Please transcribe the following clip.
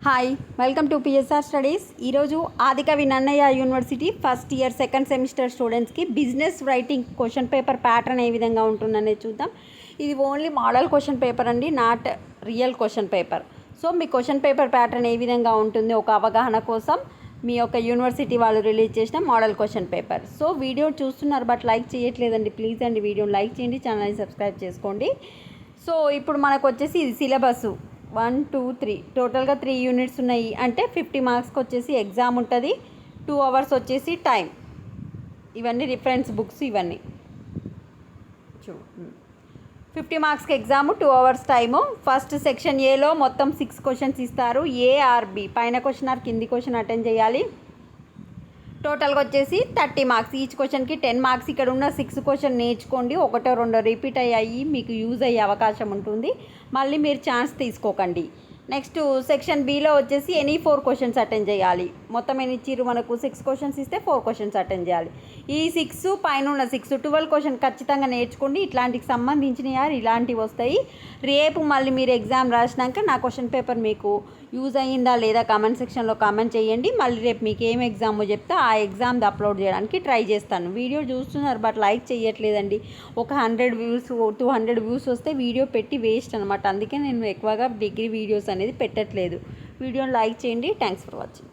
Hi welcome to PSR studies. ఈరోజు Adikavi Nannaya university first year second semester స్టూడెంట్స్కి business writing question paper pattern ఏ విధంగా ఉంటుందనేది చూద్దాం. ఇది ఓన్లీ మోడల్ క్వశ్చన్ పేపర్ అండి, not real question paper. So మీ క్వశ్చన్ పేపర్ ప్యాటర్న్ ఏ విధంగా ఉంటుంది ఒక అవగాహన కోసం మీ యొక్క యూనివర్సిటీ వాళ్ళు రిలీజ్ చేసిన model question paper. So video చూస్తున్నారు బట్ లైక్ చేయట్లేదండి, ప్లీజ్ అండి వీడియోని లైక్ చేయండి, ఛానల్ని సబ్స్క్రైబ్ చేసుకోండి. సో ఇప్పుడు మనకు వచ్చేసి ఇది సిలబస్ 1, 2, 3 టోటల్గా 3 యూనిట్స్ ఉన్నాయి. అంటే 50 మార్క్స్కి వచ్చేసి ఎగ్జామ్ ఉంటుంది, 2 అవర్స్ వచ్చేసి టైం. ఇవన్నీ రిఫరెన్స్ బుక్స్ ఇవన్నీ 50 మార్క్స్కి exam, 2 hours time. First section ఏలో మొత్తం 6 క్వశ్చన్స్ ఇస్తారు. ఏ ఆర్ బి, పైన క్వశ్చన్ ఆర్ కింది క్వశ్చన్ అటెండ్ చేయాలి. టోటల్గా వచ్చేసి 30 మార్క్స్, ఈచ్ క్వశ్చన్కి 10 మార్క్స్. ఇక్కడ ఉన్న 6 క్వశ్చన్ నేర్చుకోండి, ఒకటో రెండో రిపీట్ అయ్యాయి మీకు యూజ్ అయ్యే అవకాశం ఉంటుంది, మళ్ళీ మీరు ఛాన్స్ తీసుకోకండి. నెక్స్ట్ సెక్షన్ బిలో వచ్చేసి ఎనీ 4 క్వశ్చన్స్ అటెండ్ చేయాలి. మొత్తం ఎన్ని ఇచ్చిర్రు మనకు 6 క్వశ్చన్స్ ఇస్తే 4 క్వశ్చన్స్ అటెండ్ చేయాలి. ఈ 6 పైన ఉన్న 6 12 క్వశ్చన్ ఖచ్చితంగా నేర్చుకోండి. ఇట్లాంటికి సంబంధించినవి ఇలాంటివి వస్తాయి. రేపు మళ్ళీ మీరు ఎగ్జామ్ రాసినాక నా క్వశ్చన్ పేపర్ మీకు యూజ్ అయ్యిందా లేదా కామెంట్ సెక్షన్లో కామెంట్ చేయండి. మళ్ళీ రేపు మీకు ఏం ఎగ్జామో చెప్తే ఆ ఎగ్జామ్ది అప్లోడ్ చేయడానికి ట్రై చేస్తాను. వీడియో చూస్తున్నారు బట్ లైక్ చేయట్లేదండి. ఒక 100 వ్యూస్ 200 వ్యూస్ వస్తే వీడియో పెట్టి వేస్ట్ అనమాట. అందుకే నేను ఎక్కువగా డిగ్రీ వీడియోస్ అనేది పెట్టట్లేదు. వీడియోని లైక్ చేయండి. Thanks for watching.